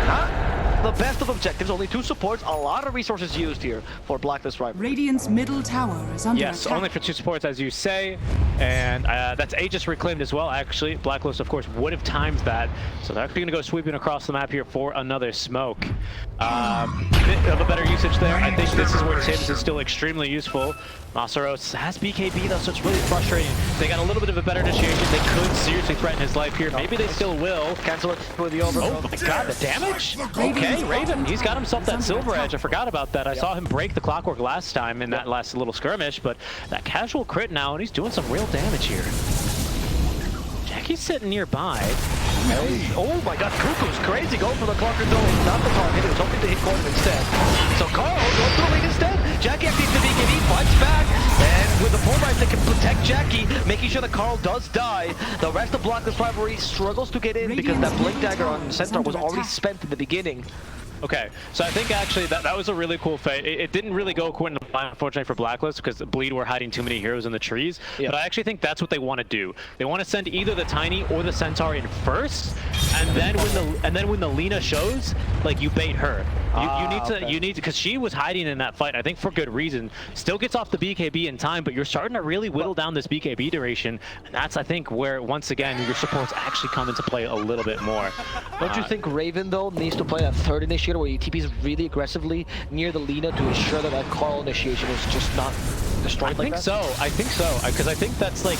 Not the best of objectives, only 2 supports, a lot of resources used here for Blacklist rivalry. Radiant's middle tower is under Yes, attack. only for 2 supports, as you say, and that's Aegis reclaimed as well, actually. Blacklist, of course, would have timed that, so they're actually going to go sweeping across the map here for another smoke. Bit of a better usage there. I think this is where Tibbs is still extremely useful. Masaros has BKB though, so it's really frustrating. They got a little bit of a better initiation. They could seriously threaten his life here. Maybe they still will. Cancel it for the overthrow. Oh my god, the damage? Okay, Raven, he's got himself that Silver Edge. I forgot about that. I saw him break the clockwork last time in that last little skirmish, but that casual crit now, and he's doing some real damage here. Jackie's sitting nearby. Hey. Oh my god, Cuckoo's crazy going for the Clocker Dome. Not the target, he was hoping to hit Gordon instead. So Carl goes to the lead instead. Jackie actually the BKB, fights back. And with the pole rise, they can protect Jackie, making sure that Carl does die. The rest of Blacklist rivalry struggles to get in because that Blink Dagger on Centaur was already spent in the beginning. Okay, so I think actually that was a really cool fight. It didn't really go according to plan, unfortunately, for Blacklist, because Bleed were hiding too many heroes in the trees. Yeah. But I actually think that's what they want to do. They want to send either the Tiny or the Centaur in first, and then when the Lina shows, like, you bait her. You need to, because she was hiding in that fight, I think for good reason. Still gets off the BKB in time, but you're starting to really whittle down this BKB duration, and that's, I think, where, once again, your supports actually come into play a little bit more. Don't you think Raven, though, needs to play that third initiator where he TPs really aggressively near the Lina to ensure that that Carl initiation is just not destroyed like that? I think so, because I think that's like,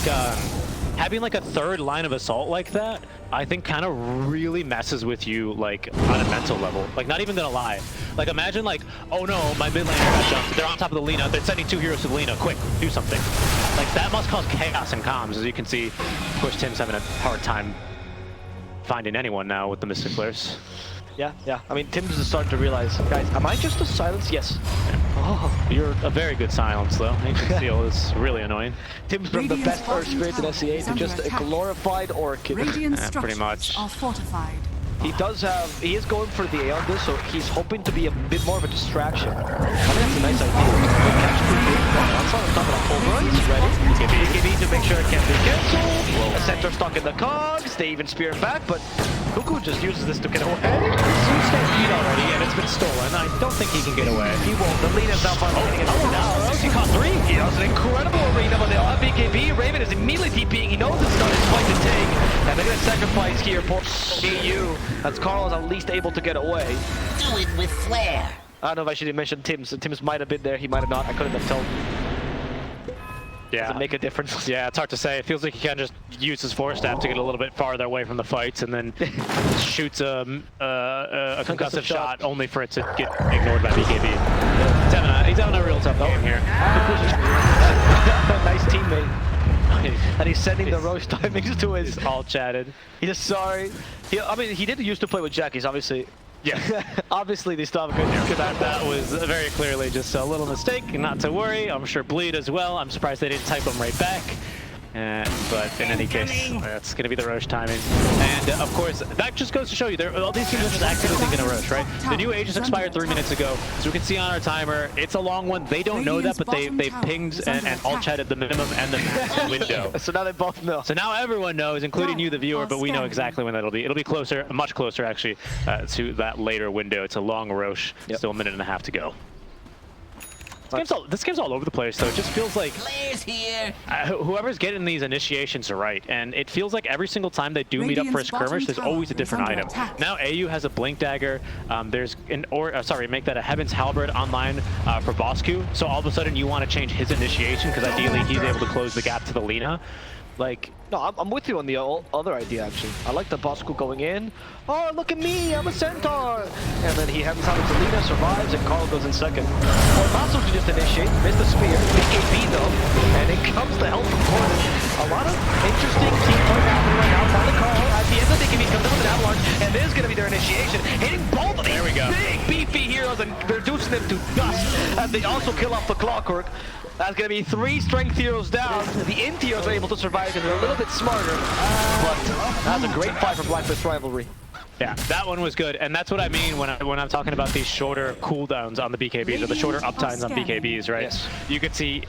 having like a third line of assault like that, I think kind of really messes with you, like, on a mental level. Like, not even gonna lie. Like, imagine like, oh no, my mid laner got jumped. They're on top of the Lina. They're sending 2 heroes to the Lina. Quick, do something. Like, that must cause chaos in comms, as you can see. Of course, Tim's having a hard time finding anyone now with the Mystic Flares. Yeah. I mean, Tim's is starting to realize, guys, am I just a silence? Yes. Oh, you're a very good silence, though. Ancient Seal is really annoying. Tim's from the best Earth Spirit in SCA to just a glorified Orchid. Radiant pretty much. are fortified. He is going for the A on this, so he's hoping to be a bit more of a distraction. I think that's a nice idea. Catch Cuckoo. On top of the pulverize, ready. BKB to make sure it can't be cancelled. A Centaur stuck in the cogs. They even spear him back, but Cuckoo just uses this to get away. He's stampede already, and it's been stolen. I don't think he can get away. He won't. The Lina's now finally getting it. Now, he caught 3. He has an incredible arena, but they all have BKB. Raven is immediately TPing. He knows it's not his fight to take. And they're going to sacrifice here for EU. As Carl is at least able to get away. Do it with flair. I don't know if I should have mentioned Tim's. Tim's might have been there. He might have not. I couldn't have told. Yeah. Does it make a difference? Yeah, it's hard to say. It feels like he can just use his force staff to get a little bit farther away from the fights, and then shoots a concussive shot only for it to get ignored by BKB. He's having a real tough game here. Nice teammate. And he's sending the roast timings to his... He's all chatted. He's just sorry. I mean, he did used to play with Jackie's, obviously. Yeah. Obviously, they still have a good That was very clearly just a little mistake. Not to worry. I'm sure Bleed as well. I'm surprised they didn't type him right back. But in any case, that's going to be the Roche timing. And of course, that just goes to show you, all these teams are just actively thinking of Roche, right? The new Aegis expired 3 minutes ago, so we can see on our timer, it's a long one. They don't know that, but they pinged and all chatted the minimum and the max window. So now they both know. So now everyone knows, including you, the viewer, but we know exactly when that'll be. It'll be closer, much closer actually, to that later window. It's a long Roche, still a minute and a half to go. This game's all over the place, though. It just feels like Flare's here. Whoever's getting these initiations right, and it feels like every single time they do meet up for a skirmish, there's always a different item. Now AU has a Blink Dagger. There's make that a Heaven's Halberd online for Bosku. So all of a sudden you want to change his initiation because ideally he's able to close the gap to the Lina. Like, no, I'm with you on the other idea, actually. I like the Bosku going in. Oh, look at me, I'm a centaur! And then he heads out into Lina, survives, and Carl goes in second. Well, Masos can just initiate, missed the spear, BKB though, and in comes the help from Gordon. A lot of interesting team play happening right now. Finally, Carl, at the end of the BKB, comes in with an avalanche, and there's going to be their initiation, hitting both of these big, beefy heroes and reducing them to dust, as they also kill off the Clockwork. That's going to be 3 strength heroes down. The Int heroes are able to survive because they're a little bit smarter. But that's a great fight for Blacklist Rivalry. Yeah, that one was good, and that's what I mean when I'm talking about these shorter cooldowns on the BKBs, or the shorter uptimes on BKBs, right? Yes. You could see,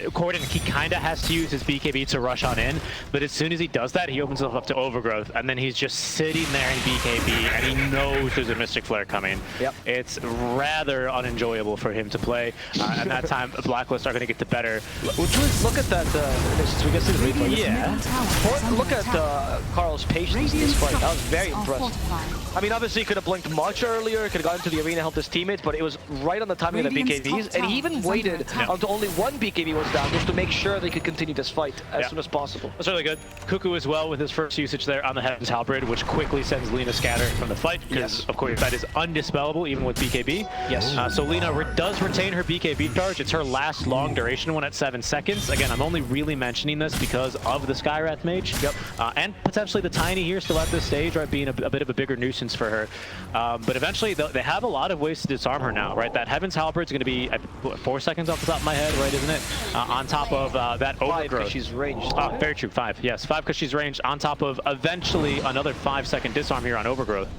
Corden, he kind of has to use his BKB to rush on in, but as soon as he does that, he opens himself up to overgrowth, and then he's just sitting there in BKB, and he knows there's a Mystic Flare coming. Yep. It's rather unenjoyable for him to play, and that time, Blacklist are going to get the better. Look at that, we can see the replay. Yeah. Look at Carl's patience in this fight. That was very impressive. I mean, obviously, he could have blinked much earlier, could have gotten to the arena, helped his teammates, but it was right on the timing of the BKBs, and he even waited until only 1 BKB was down just to make sure they could continue this fight as soon as possible. That's really good. Cuckoo as well with his first usage there on the Heaven's Halberd, which quickly sends Lina scatter from the fight, because of course that is undispellable even with BKB. Yes. So Lina does retain her BKB charge. It's her last long duration one at 7 seconds. Again, I'm only really mentioning this because of the Skywrath Mage. Yep. And potentially the Tiny here still at this stage, right, being a bit of a bigger nuisance for her. But eventually they have a lot of ways to disarm her now, right? That Heaven's Halberd is going to be 4 seconds off the top of my head, right, isn't it? On top of that 5 overgrowth. because she's ranged. Oh, very true. 5. Yes, 5 because she's ranged, on top of eventually another 5-second disarm here on overgrowth,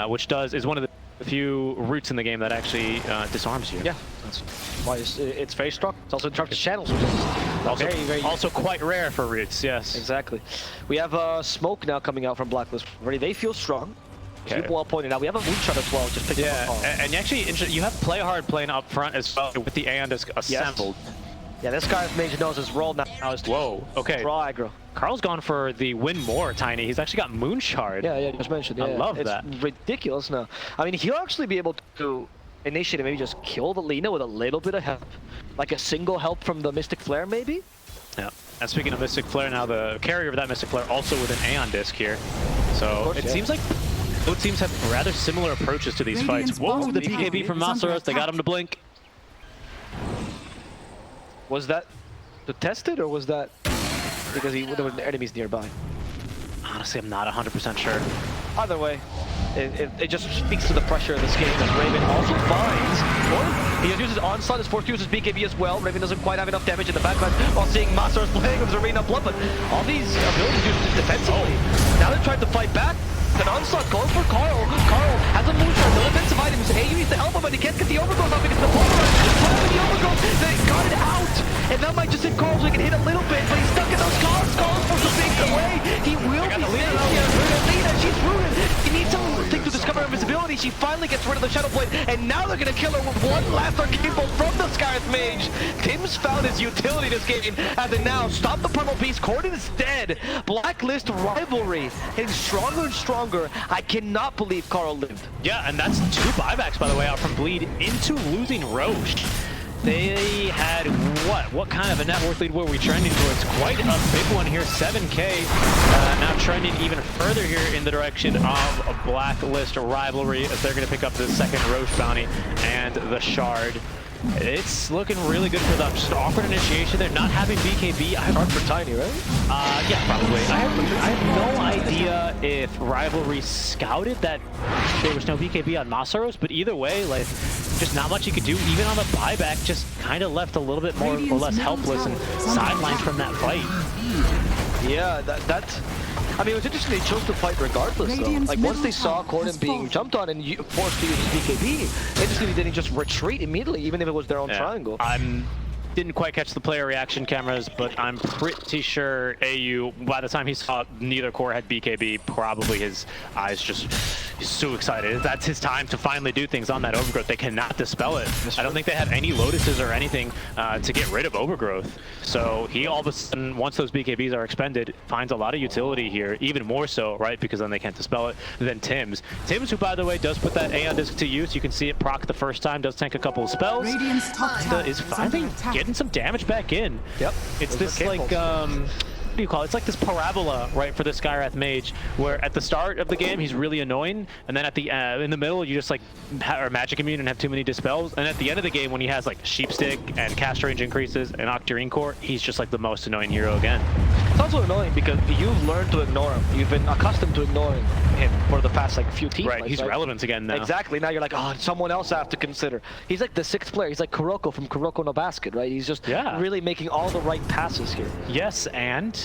which is one of the few routes in the game that actually disarms you. Yeah, that's why it's very strong. It's also destructive channels, which is Also, very also quite rare for roots, yes. Exactly. We have Smoke now coming out from Blacklist. Already, they feel strong. Okay. Well pointed out. We have a Moonshot as well, just picked up on. And actually, you have Play Hard playing up front as well with the and assembled. Yeah, this guy's Mage knows his role now is to Whoa, okay. draw aggro. Carl's gone for the win more, Tiny. He's actually got Moonshard. Yeah, just mentioned. Yeah, I love that. It's ridiculous now. I mean, he'll actually be able to initiate and maybe just kill the Lina with a little bit of help. Like a single help from the Mystic Flare, maybe? Yeah. And speaking of Mystic Flare, now the carrier of that Mystic Flare also with an Aeon Disc here. So course, it seems like both teams have rather similar approaches to these fights. Whoa, the BKB from Masaros, they got him to blink. Was that to test it, or was that because there were enemies nearby? Honestly, I'm not 100% sure. Either way, it just speaks to the pressure of this game as Raven also finds He uses Onslaught, is forced to use his BKB as well. Raven doesn't quite have enough damage in the backline while seeing Masaros playing with his Arena Blood, but all these abilities used defensively. Now they're trying to fight back. An Onslaught goes for Carl. Carl has a moonshot, no defensive items. AU needs to help him, but he can't get the overgrowth off because the pulverize. The overgrowth, they got it out. And that might just hit Carl so he can hit a little bit, but he's stuck in those calls. Carl's supposed to make the way. He will be safe here. Lina, she's rooted. He needs something to discover invisibility. She finally gets rid of the Shadow Blade, and now they're going to kill her with one last arcane bolt from the Skywrath Mage. Tim's found his utility this game, as it now stop the Primal Beast. Corden is dead. Blacklist rivalry getting stronger and stronger. I cannot believe Carl lived. Yeah, and that's 2 buybacks, by the way, out from Bleed into losing Roche. They had what kind of a net worth lead were we trending towards? Quite a big one here, 7K. Now trending even further here in the direction of a Blacklist rivalry, as they're going to pick up the second Roche bounty and the Shard. It's looking really good for them. Just an awkward initiation. They're not having BKB. Hard for Tiny, right? Yeah, probably. I have no idea if Rivalry scouted that there was no BKB on Masaros, but either way, like, just not much he could do. Even on the buyback, just kind of left a little bit more or less helpless and sidelined from that fight. Yeah, that's... I mean, it was interesting they chose to fight regardless, though. Like, once they saw Corden being jumped on and forced to use BKB, interestingly, they didn't just retreat immediately, even if it was their own triangle. Didn't quite catch the player reaction cameras, but I'm pretty sure AU, by the time he saw neither core had BKB, probably his eyes just, he's so excited. That's his time to finally do things on that Overgrowth. They cannot dispel it. I don't think they have any Lotuses or anything to get rid of Overgrowth. So he all of a sudden, once those BKBs are expended, finds a lot of utility here, even more so, right? Because then they can't dispel it, than Tim's. Tim's, who by the way, does put that Aeon Disc to use. You can see it proc the first time, does tank a couple of spells. Is finally getting some damage back in. Yep. It's this like what do you call it? It's like this parabola, right, for the Skywrath Mage, where at the start of the game he's really annoying, and then at the in the middle you just like are magic immune and have too many dispels, and at the end of the game when he has like Sheepstick and cast range increases and Octarine Core, he's just like the most annoying hero again. It's also annoying because you've learned to ignore him. You've been accustomed to ignoring him for the past like few teams. Right, he's relevant again now. Exactly. Now you're like, oh, someone else I have to consider. He's like the 6th player. He's like Kuroko from Kuroko no Basket, right? He's just really making all the right passes here. Yes, and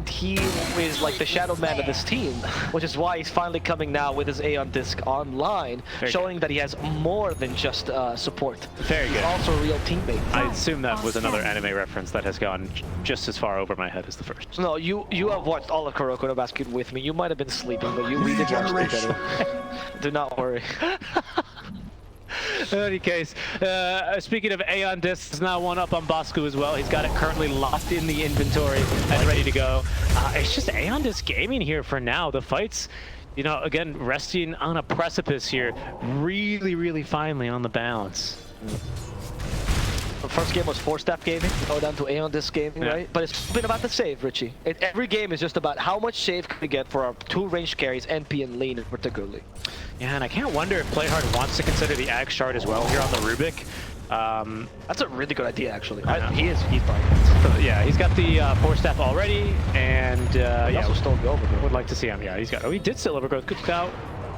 he is like the shadow man of this team, which is why he's finally coming now with his Aeon Disc online, showing that he has more than just support. Very good. He's also a real teammate. I assume that was another anime reference that has gone just as far over my head as the first. No, you have watched all of Kuroko no Basket with me. You might have been sleeping, but we did watch together. Do not worry. In any case, speaking of Aeon Discs, now one up on Bosku as well. He's got it currently locked in the inventory and ready to go. It's just Aeon Disc gaming here for now. The fight's, you know, again, resting on a precipice here. Really, really finely on the balance. The first game was 4-staff gaming, now down to Aeon Disc gaming, right? But it's been about the save, Richie. Every game is just about how much save can we get for our 2 ranged carries, NP and Lane particularly. Yeah, and I can't wonder if Playhard wants to consider the Ag shard as well here on the Rubik. That's a really good idea, actually. He's buying it. Yeah, he's got the 4-staff already, and he also stole the Overgrowth. Would like to see him. Yeah, he's got. Oh, he did steal Overgrowth. Good scout.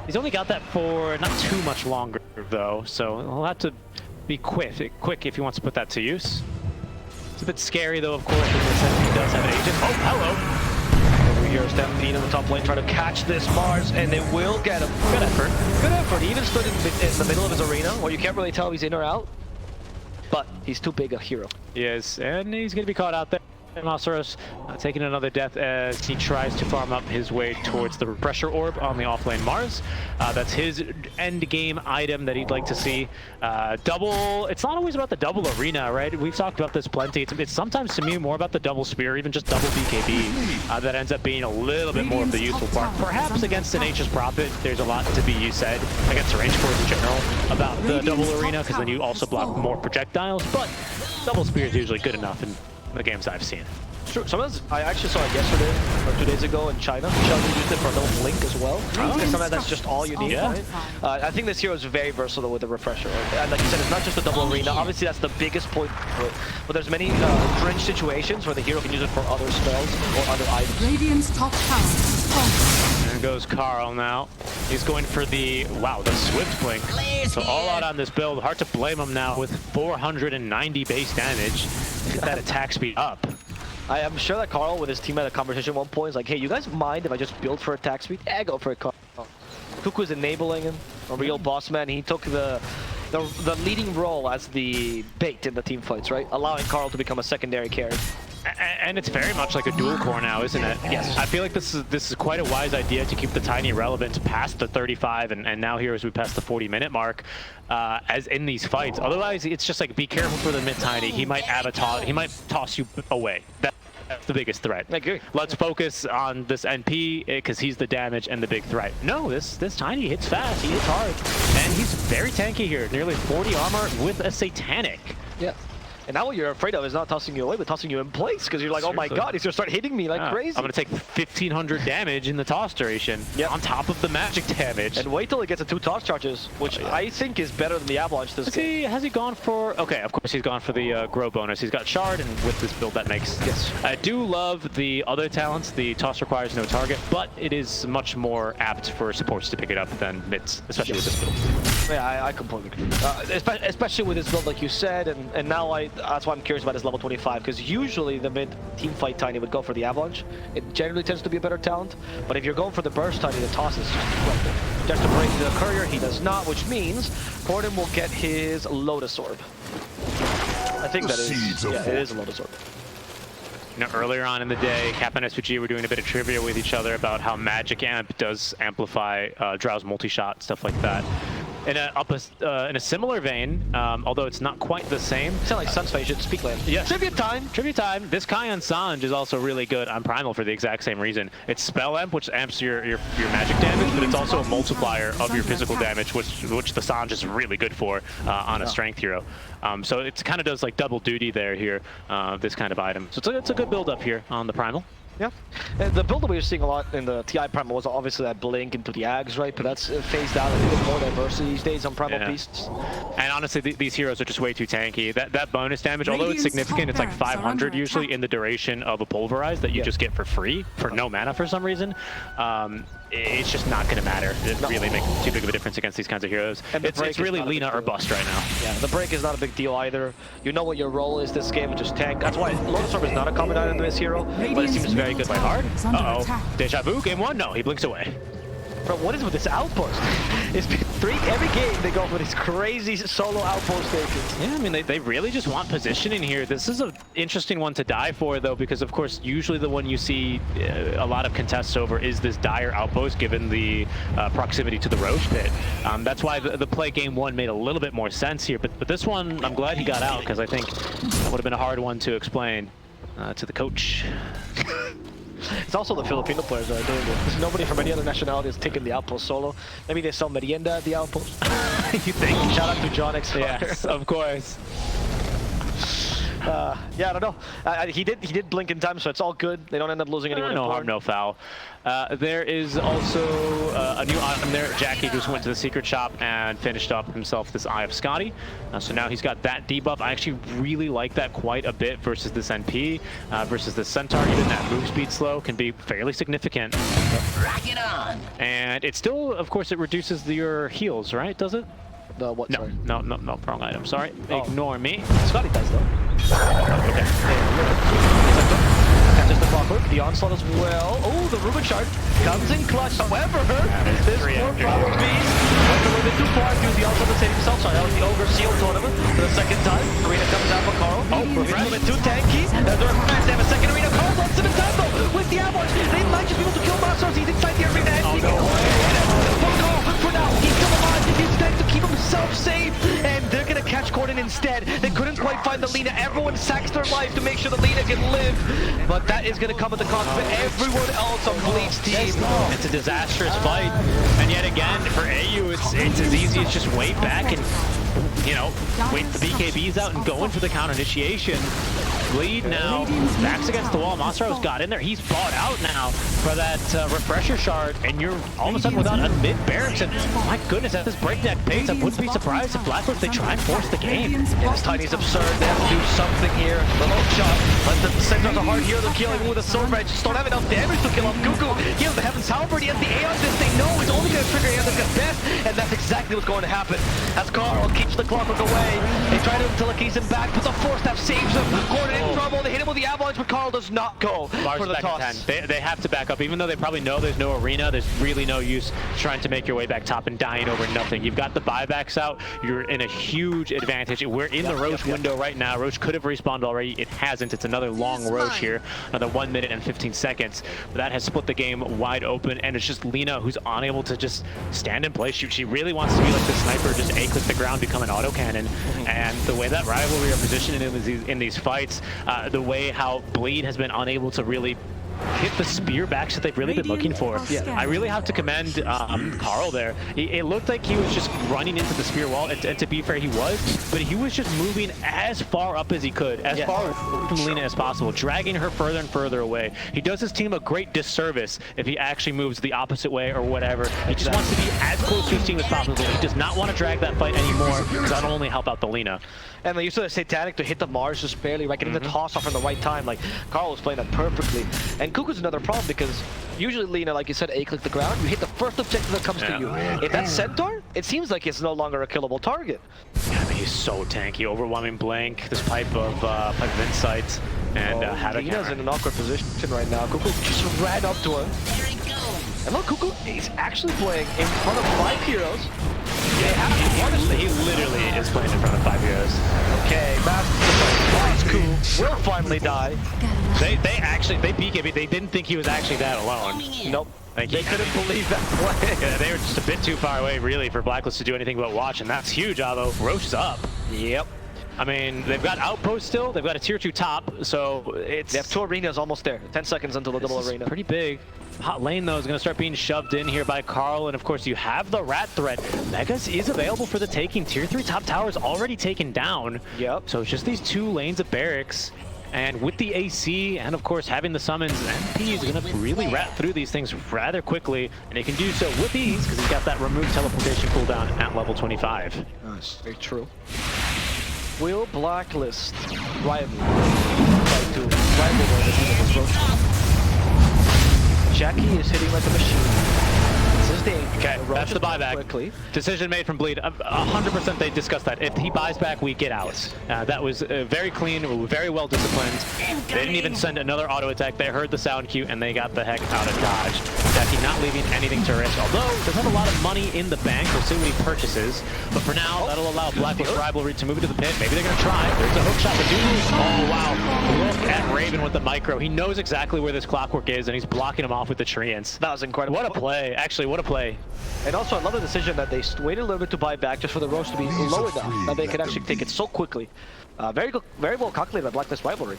He's only got that for not too much longer though, so he'll have to be quick if he wants to put that to use. It's a bit scary though, of course, in the sense he does have an agent. Oh, hello! Over here, Stampede in the top lane trying to catch this Mars, and they will get him. Good effort. Good effort. He even stood in the middle of his arena, where you can't really tell if he's in or out. But he's too big a hero. He is, and he's going to be caught out there. Masaros taking another death as he tries to farm up his way towards the Refresher Orb on the offlane Mars. That's his end game item that he'd like to see. Double, it's not always about the double arena, right? We've talked about this plenty. It's sometimes to me more about the double spear, even just double BKB, that ends up being a little bit more of the useful part. Perhaps against an Nature's Prophet, there's a lot to be said against the range cores in general about the double arena, because then you also block more projectiles, but double spear is usually good enough in the games I've seen. Sure. Sometimes I actually saw it yesterday or 2 days ago in China. China used it for a little blink as well. Sometimes that's just all you need. Yeah. Right? I think this hero is very versatile with the Refresher. And like you said, it's not just a double arena. Obviously, that's the biggest point. But there's many fringe situations where the hero can use it for other spells or other items. Radiant's top tower. There goes Carl now. He's going for the Swift Blink. So all out on this build. Hard to blame him now with 490 base damage. Get that attack speed up. I am sure that Carl with his team had a conversation at one point. He's like, hey, you guys mind if I just build for attack speed? Yeah, go for it, Carl. Kuku's enabling him, a real boss man. He took the leading role as the bait in the team fights, right? Allowing Carl to become a secondary carry. And it's very much like a dual core now, isn't it? Yes. I feel like this is quite a wise idea to keep the Tiny relevant past the 35 and now here as we pass the 40-minute mark as in these fights. Otherwise, it's just like be careful for the mid-Tiny. He might toss you away. That's the biggest threat. I agree. Let's focus on this NP because he's the damage and the big threat. No, this Tiny hits fast, he hits hard, and he's very tanky here. Nearly 40 armor with a Satanic. Yeah. And now what you're afraid of is not tossing you away, but tossing you in place, because you're like, oh my god, he's gonna start hitting me like crazy. I'm gonna take 1,500 damage in the toss duration on top of the magic damage. And wait till he gets the 2 toss charges, which I think is better than the Avalanche this game. Has he gone for... Okay, of course he's gone for the grow bonus. He's got Shard, and with this build that makes... Yes. I do love the other talents. The toss requires no target, but it is much more apt for supports to pick it up than mids, especially with this build. Yeah, I completely agree. Especially with this build, like you said, and now that's why I'm curious about his level 25, because usually the mid team fight Tiny would go for the Avalanche. It generally tends to be a better talent, but if you're going for the burst Tiny, the toss is just to break the courier. He does not, which means Gordon will get his Lotus Orb. I think that is, yeah, it is a Lotus Orb. You know, earlier on in the day, Cap and SVG were doing a bit of trivia with each other about how Magic Amp does amplify Drow's multi-shot, stuff like that. In a similar vein, although it's not quite the same. Sound like Sunsphere should speak land. Yes. Trivia time! Trivia time. This Kion Sange is also really good on Primal for the exact same reason. It's Spell Amp, which amps your magic damage, but it's also a multiplier of your physical damage, which the Sange is really good for on a strength hero. So it kind of does like double duty there here, this kind of item. So it's a good build up here on the Primal. Yeah, and the build that we were seeing a lot in the TI Primal was obviously that blink into the Ags, right? But that's phased out. A little bit more diversity these days on Primal Beasts. And honestly, these heroes are just way too tanky. That bonus damage, although it's significant, it's like 500 usually in the duration of a Pulverize that you just get for free for no mana for some reason. It's just not going to matter. It really makes too big of a difference against these kinds of heroes. It's really Lina or bust right now. Yeah, the break is not a big deal either. You know what your role is this game, just tank. That's why Lotus Orb is not a common item in this hero, but it seems very good by hard. Uh-oh. Deja vu, game 1? No, he blinks away. Bro, what is with this outpost? It's been every game they go for these crazy solo outpost stations. Yeah, I mean, they really just want positioning here. This is an interesting one to die for, though, because, of course, usually the one you see a lot of contests over is this dire outpost, given the proximity to the Roche pit. That's why the play game 1 made a little bit more sense here. But this one, I'm glad he got out, because I think that would have been a hard one to explain to the coach. It's also the Filipino players that are doing it. There's nobody from any other nationality has taken the outpost solo. Maybe they sell merienda at the outpost. You think? Shout out to John X. Yes, of course. Yeah, I don't know. He did blink in time, so it's all good. They don't end up losing anyone. No harm, no foul. There is also a new item there. Jackie just went to the secret shop and finished up himself this Eye of Scotty. So now he's got that debuff. I actually really like that quite a bit versus this NP, versus the Centaur. Even that move speed slow can be fairly significant. Rock it on! And it still, of course, it reduces your heals, right? Does it? The what? No, Sorry? no, wrong item. Sorry, ignore me. Scotty does though. Okay. Catches the clockwork, the onslaught as well. Oh, the Ruben Shard comes in clutch. However, this poor Primal Beast went a little bit too far. Used the onslaught to save himself. So that was the Ogre Seal tournament for the second time. Arena comes out for Carl. Oh, a little bit too tanky. They're they have a second arena. Carl wants him in time though with the Avalanche. They might just be able to kill Masters. He's inside the arena and he can go for Carl. For now, he's still alive. He's trying to keep himself safe, and they're gonna catch Gordon instead. They couldn't quite find the Lina. Everyone sacks their life to make sure the Lina can live, but that is gonna come at the cost of everyone else on Bleed's team. It's a disastrous fight, and yet again, for AU, it's as easy as just wait back and, you know, wait the BKBs out and go in for the counter initiation. Bleed now, backs against the wall. Masaro's got in there. He's bought out now for that refresher shard, and you're all of a sudden without a mid barracks. And my goodness, at this breakneck pace, I wouldn't be surprised if Blacklist, they try and force the game. Yeah, this Tiny's absurd. They have to do something here. The low shot, but the Centaur's a hard hero to kill even with a sword edge. Just don't have enough damage to kill off Gugu. He has the Heaven's Halberd. He has the A on this. They know it's only going to trigger Aeon's death, and that's exactly what's going to happen. As Carl keeps the clockwork away, they try to telekinesis him back, but the Force Staff saves him. Gordon in trouble. They hit him with the Avalanche, but Carl does not go for the toss. They have to back up, even though they probably know there's no arena. There's really no use trying to make your way back top and dying over nothing. You've got the buybacks out. You're in a huge advantage. We're in the Roche window right now. Roche could have respawned already. It hasn't. It's another long Roche here. Another 1 minute and 15 seconds. But that has split the game wide open, and it's just Lina who's unable to just stand in place. She really wants to be like the sniper, just A-click the ground, become an autocannon. And the way that rivalry are positioned in these fights, the way how Bleed has been unable to really hit the spear backs that they've really been looking for. I really have to commend Carl there. It looked like he was just running into the spear wall, and to be fair, he was, but he was just moving as far up as he could, as far from Lina as possible, dragging her further and further away. He does his team a great disservice if he actually moves the opposite way or whatever. He just wants to be as close to his team as possible. He does not want to drag that fight anymore, because that'll only help out the Lina. And they used the Satanic to hit the Mars just barely, right? Getting the toss off in the right time. Like, Carl was playing that perfectly. And Cuckoo's another problem because usually Lina, like you said, A-click the ground, you hit the first objective that comes to you. If that's Centaur, it seems like it's no longer a killable target. Yeah, I mean, he's so tanky. Overwhelming Blank, this pipe of Insight, and Havoc. Lina's in an awkward position right now. Cuckoo just ran up to her. There he goes. And look, Cuckoo, he's actually playing in front of 5 heroes. Honestly, he literally is playing in front of 5 heroes. Okay, Master will finally die. They peeked at me. They didn't think he was actually that alone. Nope. Like, They couldn't believe that play. Yeah, they were just a bit too far away, really, for Blacklist to do anything but watch, and that's huge, Avo. Roche is up. Yep. I mean, they've got Outpost still. They've got a tier 2 top, so it's... They have 2 arenas almost there. 10 seconds until the double This is arena. pretty big. Hot lane, though, is going to start being shoved in here by Carl, and of course, you have the Rat Threat. Megas is available for the taking. Tier 3 top tower is already taken down. Yep. So it's just these 2 lanes of barracks. And with the AC, and of course having the summons, MP is going to really rat through these things rather quickly. And he can do so with ease, because he's got that removed teleportation cooldown at level 25. Nice. Very true. Will Blacklist rival try to rival the Jackie is hitting like a machine. This is the Okay, that's the buyback. Quickly. Decision made from Bleed. 100% they discussed that. If he buys back, we get out. That was very clean, very well disciplined. They didn't even send another auto attack. They heard the sound cue and they got the heck out of dodge. Jackie not leaving anything to risk. Although, does have a lot of money in the bank. We'll see what he purchases. But for now, that'll allow Blacklist Rivalry to move into the pit. Maybe they're going to try. There's a hook shot. But oh, wow. Look at Raven with the micro. He knows exactly where this clockwork is, and he's blocking him off with the treants. That was incredible. What a play. Actually, what a play. And also, I love the decision that they waited a little bit to buy back just for the Roche to be low enough that they could actually take it so quickly. Very good, very well calculated by Blacklist Rivalry.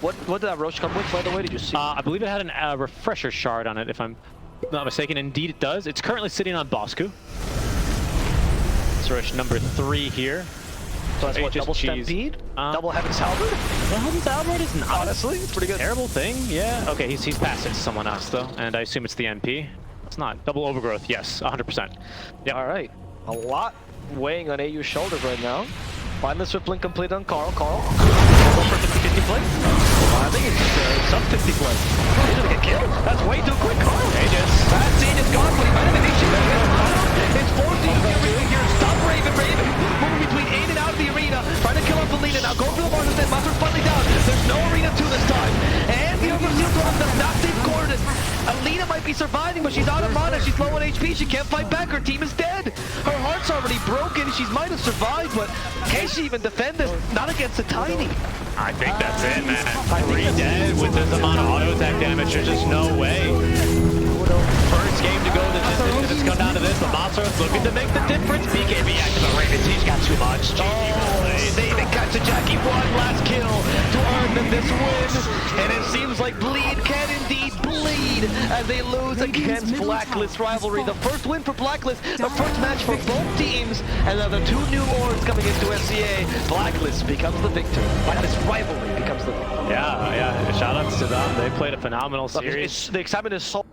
What did that Roche come with, by the way? Did you see? I believe it had a refresher shard on it, if I'm not mistaken. Indeed, it does. It's currently sitting on Bosku. It's Roche number 3 here. So that's what, double cheese. Stampede? Double Heaven's Halberd? Well, Heaven's Halberd is not Honestly, it's pretty good. terrible thing, yeah. Okay, he's passed it to someone else, though, and I assume it's the NP. It's not. Double Overgrowth, yes, 100%. Yeah. All right. A lot weighing on AU's shoulders right now. Find this Blink complete on Carl. Carl, go for 50-50 play. I think it's sub-50 play. He's gonna get killed. That's way too quick, Carl. Aegis. That scene is gone, but he might have been issued. It's forcing everything here. Stop Raven. Moving between in and out of the arena. Trying to kill off the leader. Now go for the Mars instead. Master's finally down. There's no arena 2 this time. And the Overseal Drop does not save Gordon. Alina might be surviving, but she's out of mana. She's low on HP. She can't fight back. Her team is dead. Her heart's already broken. She might have survived, but can she even defend this? Not against a Tiny. I think that's it, man. 3 dead with this amount of auto attack damage. There's just no way. First game to go to this come down to this, but Monsters looking to make the difference. BKB active the Ravens. He's got too much. They even catch a Jackie. One last kill to earn them this win. And it seems like Bleed can indeed bleed as they lose against Blacklist Rivalry. The first win for Blacklist, the first match for both teams, and now the 2 new orgs coming into SCA. Blacklist becomes the victor. Blacklist Rivalry becomes the victor. Yeah. Shout outs to them. They played a phenomenal series. The excitement is so